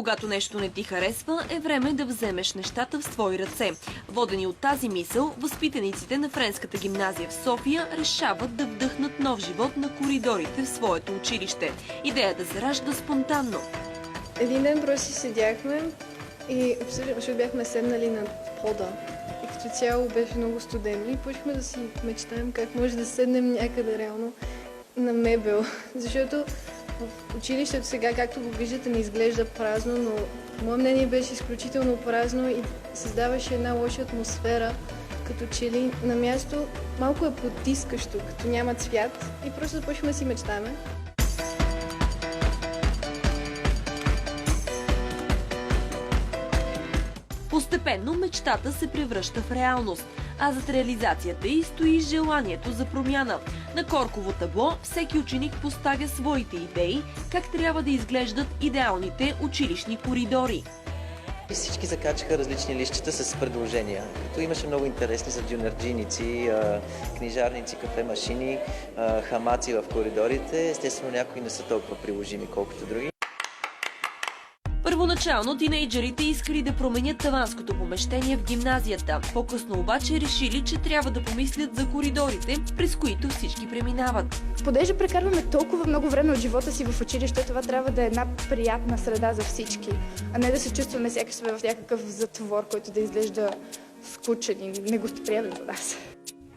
Когато нещо не ти харесва, е време да вземеш нещата в свои ръце. Водени от тази мисъл, възпитаниците на Френската гимназия в София решават да вдъхнат нов живот на коридорите в своето училище. Идеята се ражда спонтанно. Един ден просто седяхме и защото бяхме седнали на пода. И като цяло беше много студено и почнахме да си мечтаем как може да седнем някъде реално на мебел. Защото в училището сега, както го виждате, не изглежда празно, но мое мнение беше изключително празно и създаваше една лоша атмосфера, като че ли на място малко е потискащо, като няма цвят и просто започваме да си мечтаме. Постепенно мечтата се превръща в реалност, а зад реализацията й стои желанието за промяна. На корково табло всеки ученик поставя своите идеи как трябва да изглеждат идеалните училищни коридори. Всички закачаха различни листчета с предложения. Като имаше много интересни за дюнерджийници, книжарници, кафе-машини, хамаци в коридорите. Естествено, някои не са толкова приложими, колкото други. Първоначално тинейджерите искали да променят таванското помещение в гимназията. По-късно обаче решили, че трябва да помислят за коридорите, през които всички преминават. Понеже прекарваме толкова много време от живота си в училище, това трябва да е една приятна среда за всички, а не да се чувстваме сякаш сме в някакъв затвор, който да изглежда скучен и негостоприемен за нас.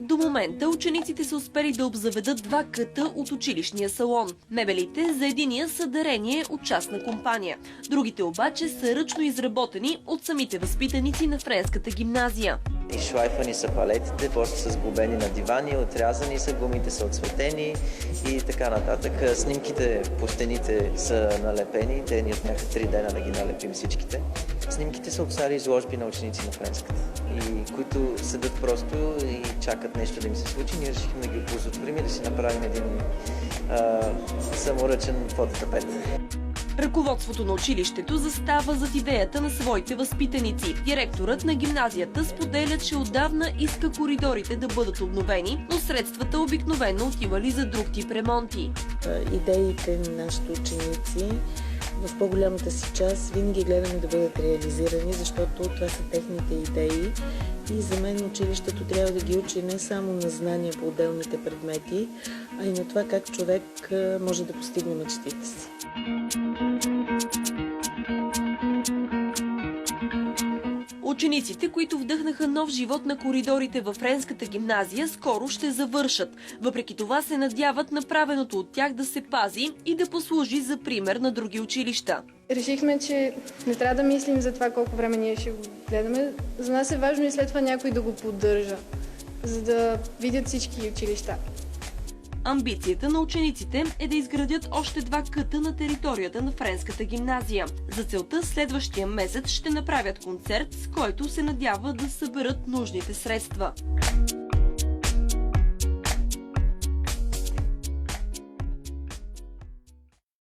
До момента учениците са успели да обзаведат 2 къта от училищния салон. Мебелите за единия са дарение от частна компания. Другите обаче са ръчно изработени от самите възпитаници на Френската гимназия. Изшлайфани са палетите, после са сглобени на дивани, отрязани са, гумите са отцветени и така нататък. Снимките по стените са налепени, те ни отняха 3 дена да ги налепим всичките. Снимките са от стари изложби на ученици на Френската, и които седат просто и чакат нещо да им се случи. Ние решихме да ги оползотворим и да си направим един саморъчен фототапет. Ръководството на училището застава зад идеята на своите възпитаници. Директорът на гимназията споделя, че отдавна иска коридорите да бъдат обновени, но средствата обикновено отивали за друг тип ремонти. Идеите на нашите ученици в по-голямата си част винаги гледаме да бъдат реализирани, защото това са техните идеи и за мен училището трябва да ги учи не само на знания по отделните предмети, а и на това как човек може да постигне мечтите си. Учениците, които вдъхнаха нов живот на коридорите във Френската гимназия, скоро ще завършат. Въпреки това се надяват направеното от тях да се пази и да послужи за пример на други училища. Решихме, че не трябва да мислим за това колко време ние ще го гледаме. За нас е важно и след това някой да го поддържа, за да видят всички училища. Амбицията на учениците е да изградят още 2 къта на територията на Френската гимназия. За целта следващия месец ще направят концерт, с който се надяват да съберат нужните средства.